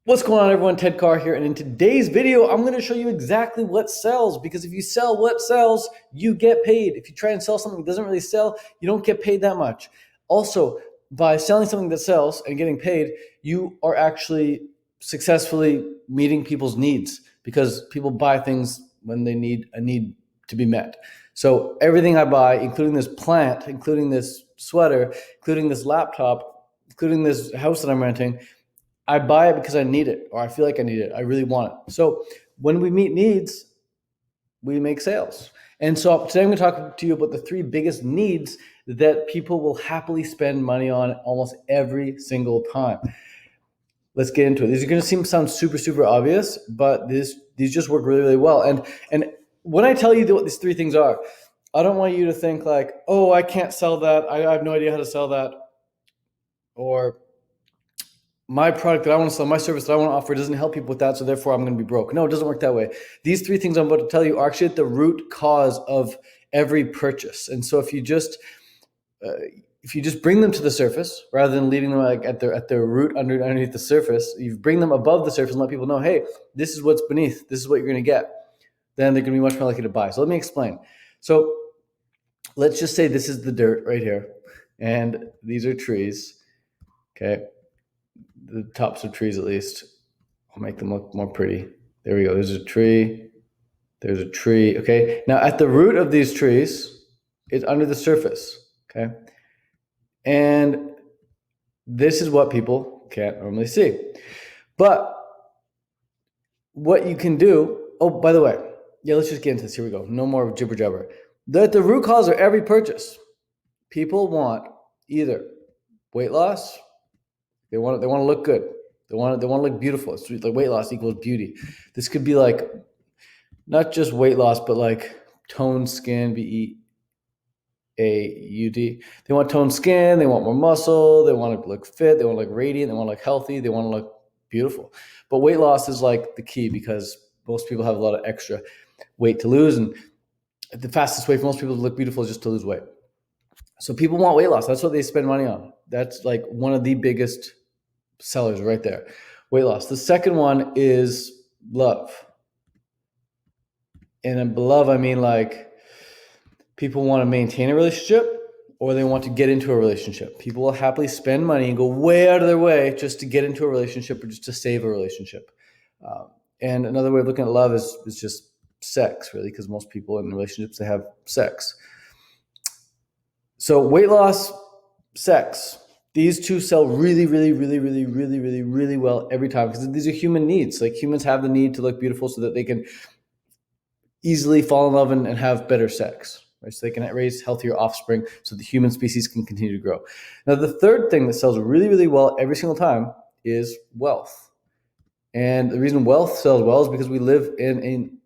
What's going on, everyone? Ted Carr here, and in today's video, I'm going to show you exactly what sells, because if you sell what sells, you get paid. If you try and sell something that doesn't really sell, you don't get paid that much. Also, by selling something that sells and getting paid, you are actually successfully meeting people's needs, because people buy things when they need a need to be met. So everything I buy, including this plant, including this sweater, including this laptop, including this house that I'm renting, I buy it because I need it, or I feel like I need it. I really want it. So when we meet needs, we make sales. And so today I'm going to talk to you about the three biggest needs that people will happily spend money on almost every single time. Let's get into it. These are going to sound super, super obvious, but these just work really, really well. And when I tell you what these three things are, I don't want you to think like, oh, I can't sell that. I have no idea how to sell that. Or my product that I want to sell, my service that I want to offer doesn't help people with that, so therefore I'm going to be broke. No, it doesn't work that way. These three things I'm about to tell you are actually at the root cause of every purchase. And so if you just bring them to the surface rather than leaving them like at their root underneath the surface, you bring them above the surface and let people know, hey, this is what's beneath, this is what you're going to get. Then they're going to be much more likely to buy. So let me explain. So let's just say this is the dirt right here, and these are trees. Okay. The tops of trees, at least. I'll make them look more pretty. There we go. There's a tree. There's a tree. Okay. Now at the root of these trees, it's under the surface. Okay. And this is what people can't normally see. But what you can do, oh, by the way, yeah, let's just get into this. Here we go. No more jibber jabber. The root cause of every purchase, people want either weight loss. They want to look good. They want to look beautiful. It's like weight loss equals beauty. This could be like not just weight loss, but like toned skin, BEAUD. They want toned skin. They want more muscle. They want to look fit. They want to look radiant. They want to look healthy. They want to look beautiful. But weight loss is like the key, because most people have a lot of extra weight to lose, and the fastest way for most people to look beautiful is just to lose weight. So people want weight loss. That's what they spend money on. That's like one of the biggest sellers right there. Weight loss. The second one is love. And by love, I mean like people want to maintain a relationship, or they want to get into a relationship. People will happily spend money and go way out of their way just to get into a relationship, or just to save a relationship. And another way of looking at love is just sex, really, because most people in relationships, they have sex. So weight loss, sex, these two sell really, really, really, really, really, really, really well every time, because these are human needs. Like humans have the need to look beautiful so that they can easily fall in love and have better sex, right? So they can raise healthier offspring so the human species can continue to grow. Now, the third thing that sells really, really well every single time is wealth. And the reason wealth sells well is because we live in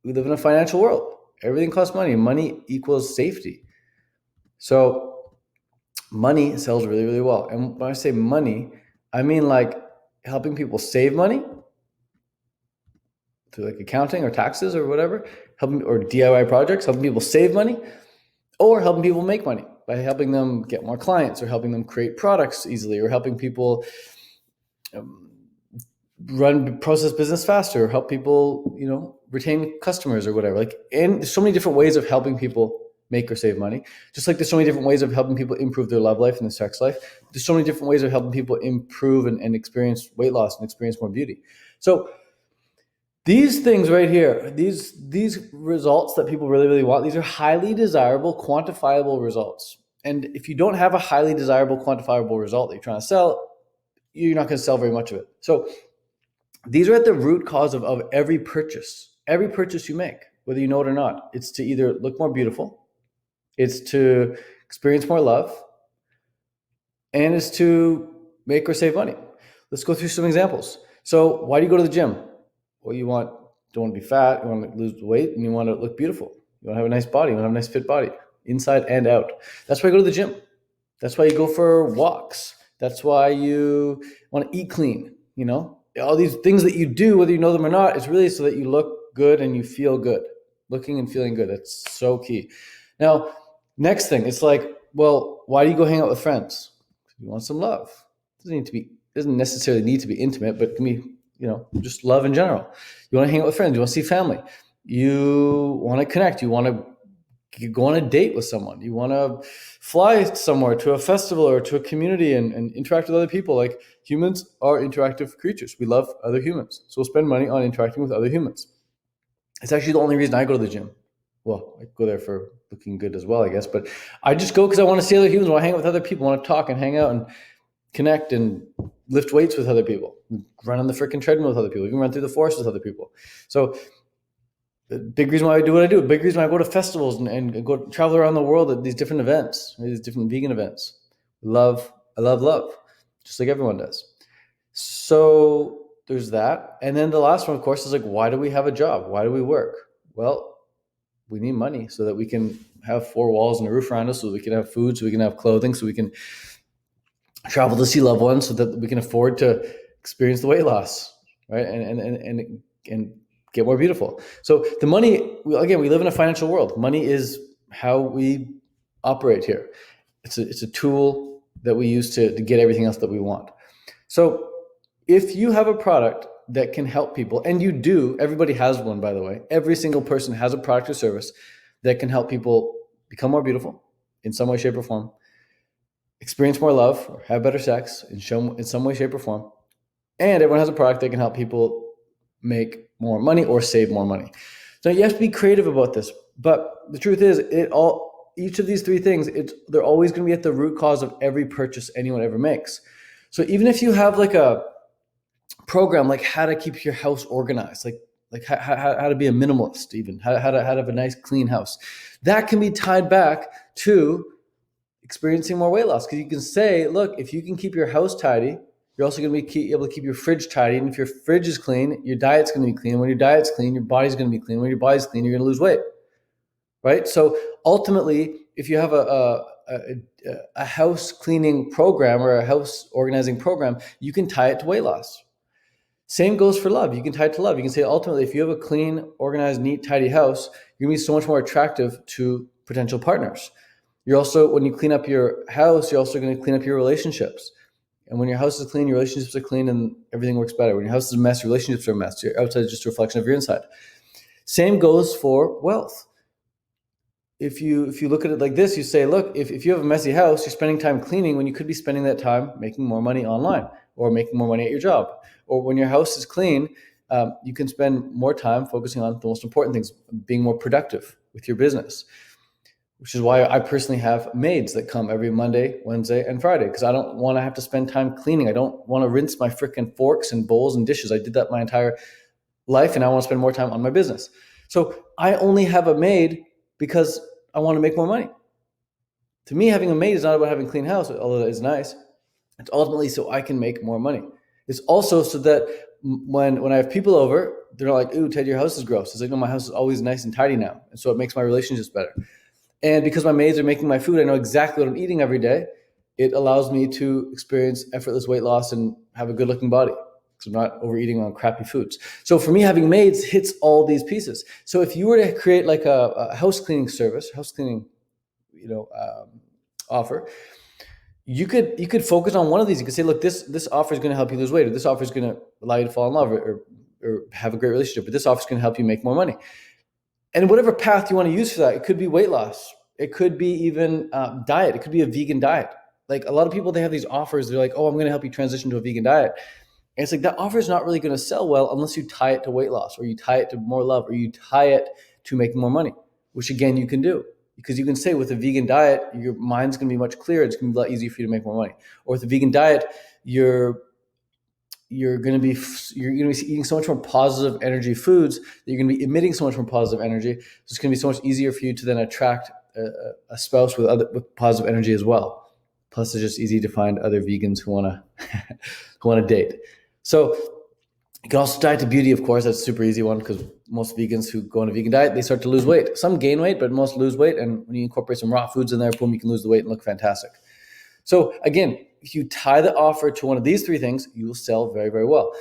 a financial world. Everything costs money. Money equals safety. So money sells really, really well. And when I say money, I mean like helping people save money through like accounting or taxes or whatever, or DIY projects, helping people save money, or helping people make money by helping them get more clients, or helping them create products easily, or helping people process business faster, or help people, retain customers or whatever. Like, and there's so many different ways of helping people make or save money. Just like there's so many different ways of helping people improve their love life and their sex life. There's so many different ways of helping people improve and experience weight loss and experience more beauty. So these things right here, these results that people really, really want, these are highly desirable, quantifiable results. And if you don't have a highly desirable, quantifiable result that you're trying to sell, you're not going to sell very much of it. So these are at the root cause of every purchase you make, whether you know it or not. It's to either look more beautiful, it's to experience more love, and it's to make or save money. Let's go through some examples. So why do you go to the gym? Well, you don't want to be fat, you want to lose weight, and you want to look beautiful. You want to have a nice body, you want to have a nice fit body, inside and out. That's why you go to the gym. That's why you go for walks. That's why you want to eat clean. All these things that you do, whether you know them or not, is really so that you look good and you feel good. Looking and feeling good. That's so key. Now, next thing, it's like, well, why do you go hang out with friends? You want some love. It doesn't need to be doesn't necessarily need to be intimate, but it can be, just love in general. You want to hang out with friends. You want to see family. You want to connect. You want to go on a date with someone. You want to fly somewhere to a festival or to a community and interact with other people. Like, humans are interactive creatures. We love other humans. So we'll spend money on interacting with other humans. It's actually the only reason I go to the gym. Well, I go there for looking good as well, I guess. But I just go because I want to see other humans. I want to hang out with other people. I want to talk and hang out and connect and lift weights with other people. Run on the freaking treadmill with other people. Even run through the forest with other people. So the big reason why I do what I do. A big reason why I go to festivals and go travel around the world at these different events, these different vegan events. I love love, just like everyone does. So there's that. And then the last one, of course, is like, why do we have a job? Why do we work? Well, we need money so that we can have four walls and a roof around us, so we can have food, so we can have clothing, so we can travel to see loved ones, so that we can afford to experience the weight loss, right? And get more beautiful. So the money, again, we live in a financial world. Money is how we operate here. It's a tool that we use to get everything else that we want. So if you have a product that can help people, and you do, everybody has one, by the way. Every single person has a product or service that can help people become more beautiful in some way, shape, or form, experience more love, or have better sex in some way, shape, or form. And everyone has a product that can help people make more money or save more money. So you have to be creative about this. But the truth is, each of these three things, they're always going to be at the root cause of every purchase anyone ever makes. So even if you have like a program like how to keep your house organized, like how to be a minimalist, even how to have a nice clean house, that can be tied back to experiencing more weight loss. Because you can say, look, if you can keep your house tidy, you're also going to be able to keep your fridge tidy. And if your fridge is clean, your diet's going to be clean. When your diet's clean, your body's going to be clean. When your body's clean, you're going to lose weight, right? So ultimately, if you have a house cleaning program or a house organizing program, you can tie it to weight loss. Same goes for love. You can tie it to love. You can say, ultimately, if you have a clean, organized, neat, tidy house, you're going to be so much more attractive to potential partners. You're also, when you clean up your house, you're also going to clean up your relationships. And when your house is clean, your relationships are clean, and everything works better. When your house is a mess, your relationships are a mess. Your outside is just a reflection of your inside. Same goes for wealth. If you look at it like this, you say, look, if you have a messy house, you're spending time cleaning when you could be spending that time making more money online or making more money at your job. Or when your house is clean, you can spend more time focusing on the most important things, being more productive with your business, which is why I personally have maids that come every Monday, Wednesday, and Friday, because I don't want to have to spend time cleaning. I don't want to rinse my freaking forks and bowls and dishes. I did that my entire life, and I want to spend more time on my business. So I only have a maid because I want to make more money. To me, having a maid is not about having a clean house, although that is nice. It's ultimately so I can make more money. It's also so that when I have people over, they're not like, ooh, Ted, your house is gross. It's like, no, my house is always nice and tidy now. And so it makes my relationships better. And because my maids are making my food, I know exactly what I'm eating every day. It allows me to experience effortless weight loss and have a good looking body, because I'm not overeating on crappy foods. So for me, having maids hits all these pieces. So if you were to create like a house cleaning service, offer, you could focus on one of these. You could say, look, this offer is going to help you lose weight, or this offer is going to allow you to fall in love or have a great relationship, but this offer is going to help you make more money. And whatever path you want to use for that, it could be weight loss. It could be even diet. It could be a vegan diet. Like a lot of people, they have these offers. They're like, oh, I'm going to help you transition to a vegan diet. And it's like, that offer is not really going to sell well unless you tie it to weight loss, or you tie it to more love, or you tie it to making more money, which again, you can do. Because you can say with a vegan diet, your mind's going to be much clearer. It's going to be a lot easier for you to make more money. Or with a vegan diet, you're going to be eating so much more positive energy foods that you're going to be emitting so much more positive energy. So it's going to be so much easier for you to then attract a spouse with positive energy as well. Plus, it's just easy to find other vegans who want to date. So you can also diet to beauty, of course. That's a super easy one, because most vegans who go on a vegan diet, they start to lose weight. Some gain weight, but most lose weight. And when you incorporate some raw foods in there, boom, you can lose the weight and look fantastic. So again, if you tie the offer to one of these three things, you will sell very, very well.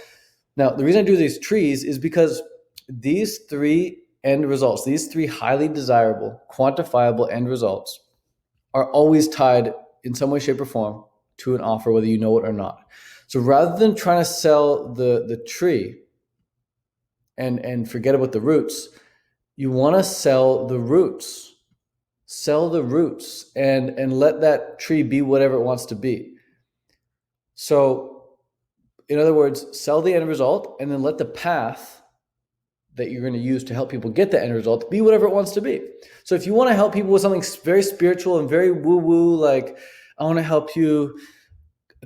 Now, the reason I do these trees is because these three end results, these three highly desirable, quantifiable end results, are always tied in some way, shape, or form to an offer, whether you know it or not. So rather than trying to sell the tree and forget about the roots, you want to sell the roots. Sell the roots and let that tree be whatever it wants to be. So in other words, sell the end result and then let the path that you're going to use to help people get the end result be whatever it wants to be. So if you want to help people with something very spiritual and very woo-woo, like I want to help you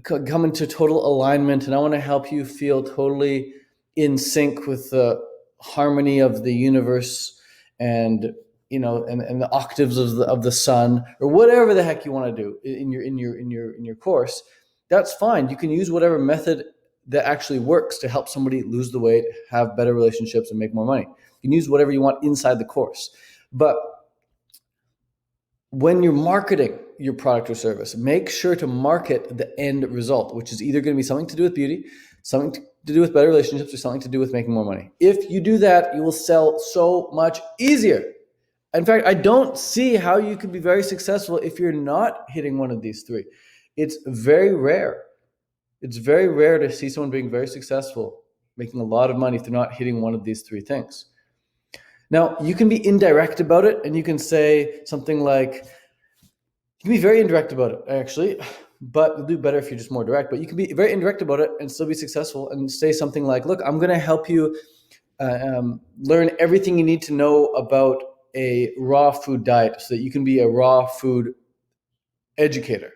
come into total alignment and I want to help you feel totally in sync with the harmony of the universe and and the octaves of the sun, or whatever the heck you want to do in your course, that's fine. You can use whatever method that actually works to help somebody lose the weight, have better relationships, and make more money. You can use whatever you want inside the course. But when you're marketing your product or service, make sure to market the end result, which is either going to be something to do with beauty, something to do with better relationships, or something to do with making more money. If you do that, you will sell so much easier. In fact, I don't see how you could be very successful if you're not hitting one of these three. It's very rare. It's very rare to see someone being very successful, making a lot of money if they're not hitting one of these three things. Now, you can be indirect about it, and you can say something like, you can be very indirect about it, actually, but you'll do better if you're just more direct. But you can be very indirect about it and still be successful and say something like, look, I'm going to help you learn everything you need to know about a raw food diet so that you can be a raw food educator.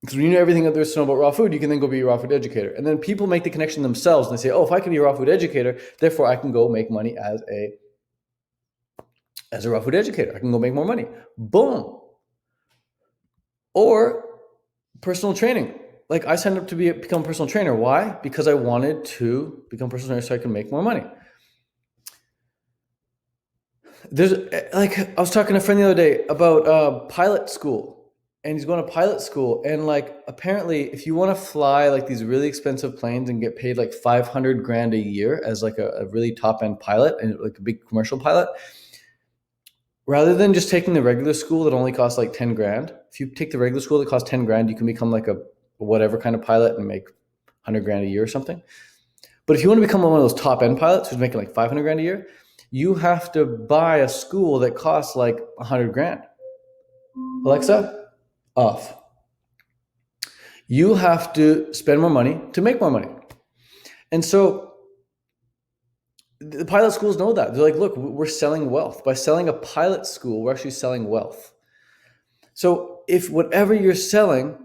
Because when you know everything that there is to know about raw food, you can then go be a raw food educator. And then people make the connection themselves and they say, oh, if I can be a raw food educator, therefore I can go make money as a raw food educator. I can go make more money. Boom. Or personal training. Like I signed up to become a personal trainer. Why? Because I wanted to become a personal trainer so I can make more money. There's like, I was talking to a friend the other day about pilot school, and he's going to pilot school. And like, apparently if you want to fly like these really expensive planes and get paid like 500 grand a year as like a really top end pilot and like a big commercial pilot, rather than just taking the regular school that only costs like 10 grand, if you take the regular school that costs 10 grand, you can become like a whatever kind of pilot and make 100 grand a year or something. But if you want to become one of those top end pilots who's making like 500 grand a year, you have to buy a school that costs like 100 grand. Alexa, off. You have to spend more money to make more money. And so the pilot schools know that. They're like, look, we're selling wealth. By selling a pilot school, we're actually selling wealth. So if whatever you're selling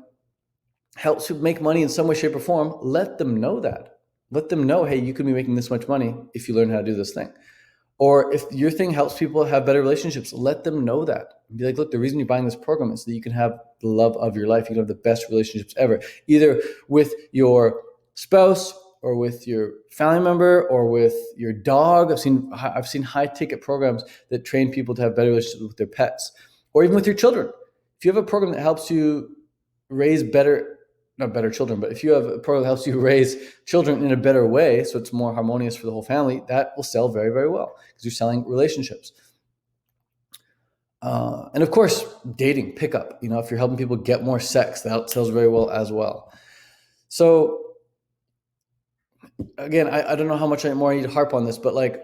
helps you make money in some way, shape, or form, let them know that. Let them know, hey, you could be making this much money if you learn how to do this thing. Or if your thing helps people have better relationships, let them know that. Be like, look, the reason you're buying this program is so that you can have the love of your life. You can have the best relationships ever, either with your spouse or with your family member or with your dog. I've seen high ticket programs that train people to have better relationships with their pets, or even with your children. If you have a program that helps you raise not better children, but if you have a program that helps you raise children in a better way, so it's more harmonious for the whole family, that will sell very, very well because you're selling relationships. And of course, dating, pickup. If you're helping people get more sex, that sells very well as well. So again, I don't know how much more I need to harp on this, but like,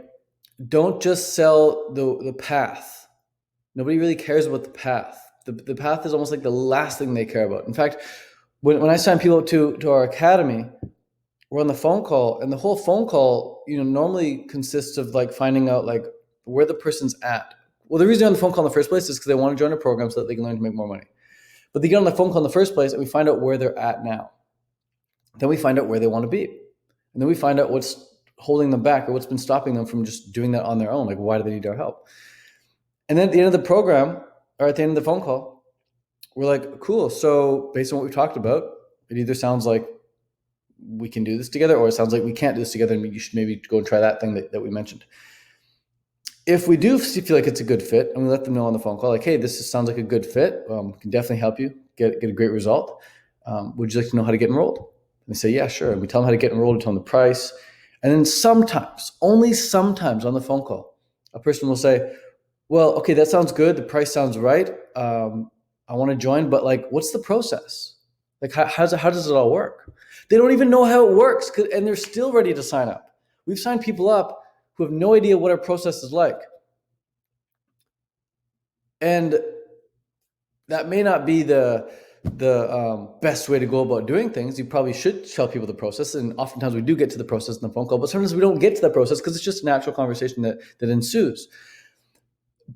don't just sell the path. Nobody really cares about the path. The path is almost like the last thing they care about. In fact, when I sign people up to our academy, we're on the phone call, and the whole phone call, normally consists of like finding out like where the person's at. Well, the reason they're on the phone call in the first place is because they want to join a program so that they can learn to make more money. But they get on the phone call in the first place, and we find out where they're at now. Then we find out where they want to be, and then we find out what's holding them back or what's been stopping them from just doing that on their own. Like, why do they need our help? And then at the end of the program, or at the end of the phone call, we're like, cool. So based on what we talked about, it either sounds like we can do this together, or it sounds like we can't do this together, and you should maybe go and try that thing that we mentioned. If we do feel like it's a good fit, and we let them know on the phone call, like, hey, this sounds like a good fit, can definitely help you get a great result. Would you like to know how to get enrolled? And they say, yeah, sure. And we tell them how to get enrolled, we tell them the price. And then sometimes, only sometimes on the phone call, a person will say, well, okay, that sounds good. The price sounds right. I want to join, but like, what's the process? Like, how does it all work? They don't even know how it works, and they're still ready to sign up. We've signed people up who have no idea what our process is like. And that may not be the best way to go about doing things. You probably should tell people the process, and oftentimes we do get to the process in the phone call, but sometimes we don't get to the process because it's just a natural conversation that ensues.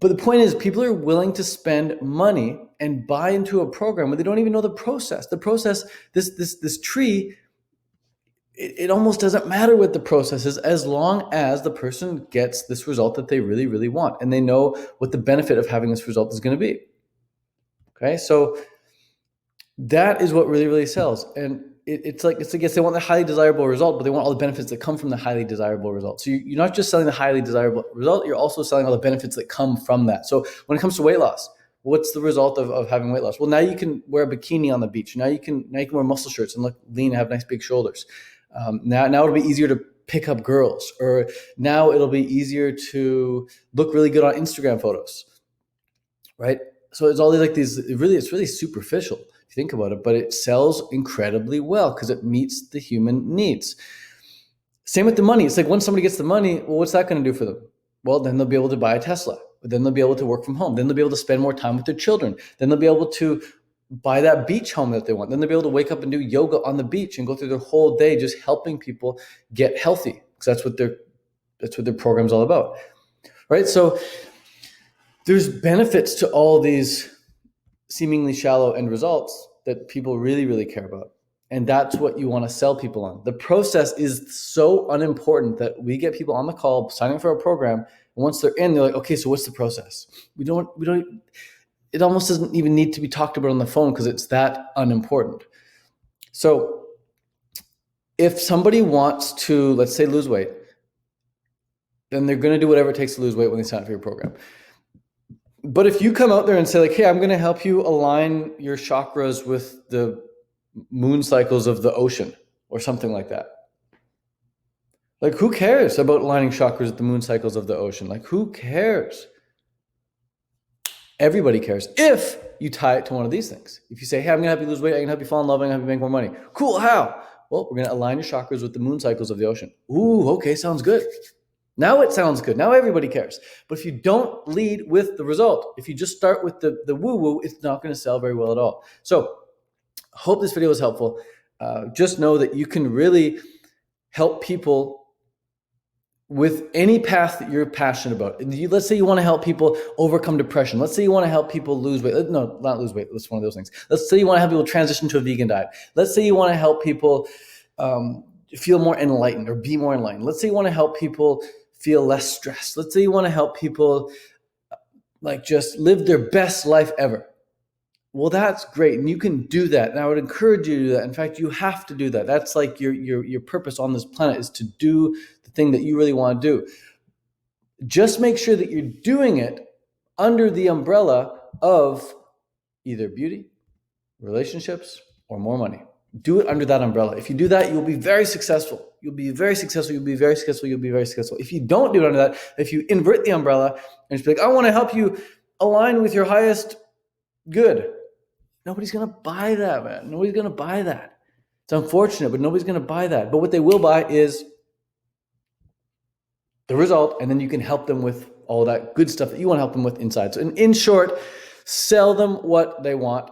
But the point is, people are willing to spend money and buy into a program when they don't even know the process. The process, this tree, it almost doesn't matter what the process is, as long as the person gets this result that they really, really want, and they know what the benefit of having this result is going to be. Okay, so that is what really, really sells. And it's like, yes, they want the highly desirable result, but they want all the benefits that come from the highly desirable result. So you're not just selling the highly desirable result, you're also selling all the benefits that come from that. So when it comes to weight loss, what's the result of having weight loss? Well, now you can wear a bikini on the beach. Now you can wear muscle shirts and look lean and have nice big shoulders. Now it'll be easier to pick up girls, or now it'll be easier to look really good on Instagram photos, right? So it's all these it's really superficial if you think about it, but it sells incredibly well because it meets the human needs. Same with the money. It's like, when somebody gets the money, well, what's that going to do for them? Well, then they'll be able to buy a Tesla. Then they'll be able to work from home. Then they'll be able to spend more time with their children. Then they'll be able to buy that beach home that they want. Then they'll be able to wake up and do yoga on the beach and go through their whole day just helping people get healthy, because that's what their program's all about, right? So there's benefits to all these seemingly shallow end results that people really, really care about. And that's what you want to sell people on. The process is so unimportant that we get people on the call signing for a program, and once they're in, they're like, okay, so what's the process? We don't, it almost doesn't even need to be talked about on the phone because it's that unimportant. So if somebody wants to, let's say, lose weight, then they're going to do whatever it takes to lose weight when they sign up for your program. But if you come out there and say, like, hey, I'm going to help you align your chakras with the moon cycles of the ocean or something like that. Like, who cares about aligning chakras with the moon cycles of the ocean? Like, who cares? Everybody cares if you tie it to one of these things. If you say, hey, I'm going to help you lose weight, I can help you fall in love, I can help you make more money. Cool, how? Well, we're going to align your chakras with the moon cycles of the ocean. Ooh, okay, sounds good. Now it sounds good. Now everybody cares. But if you don't lead with the result, if you just start with the woo-woo, it's not going to sell very well at all. So hope this video was helpful. Just know that you can really help people with any path that you're passionate about. Let's say you want to help people overcome depression. Let's say you want to help people lose weight. No, not lose weight. That's one of those things. Let's say you want to help people transition to a vegan diet. Let's say you want to help people feel more enlightened or be more enlightened. Let's say you want to help people feel less stressed. Let's say you want to help people like just live their best life ever. Well, that's great. And you can do that. And I would encourage you to do that. In fact, you have to do that. That's like your purpose on this planet, is to do the thing that you really want to do. Just make sure that you're doing it under the umbrella of either beauty, relationships, or more money. Do it under that umbrella. If you do that, you'll be very successful. You'll be very successful. You'll be very successful. You'll be very successful. If you don't do it under that, if you invert the umbrella and just be like, I want to help you align with your highest good, nobody's going to buy that, man. Nobody's going to buy that. It's unfortunate, but nobody's going to buy that. But what they will buy is the result, and then you can help them with all that good stuff that you want to help them with inside. So in short, sell them what they want,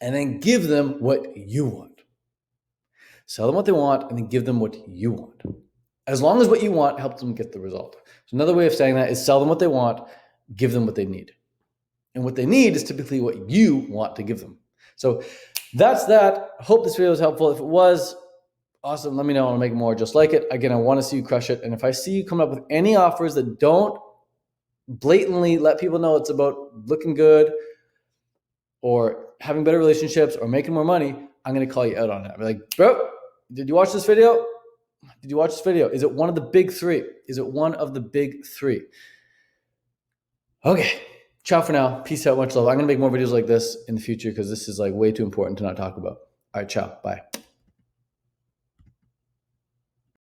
and then give them what you want. Sell them what they want, and then give them what you want. As long as what you want helps them get the result. So another way of saying that is sell them what they want, give them what they need. And what they need is typically what you want to give them. So that's that. I hope this video was helpful. If it was, awesome. Let me know. I'll make more just like it. Again, I want to see you crush it. And if I see you come up with any offers that don't blatantly let people know it's about looking good or having better relationships or making more money, I'm going to call you out on it. I'll be like, bro, did you watch this video? Did you watch this video? Is it one of the big three? Is it one of the big three? Okay. Ciao for now. Peace out. Much love. I'm going to make more videos like this in the future because this is like way too important to not talk about. All right. Ciao. Bye.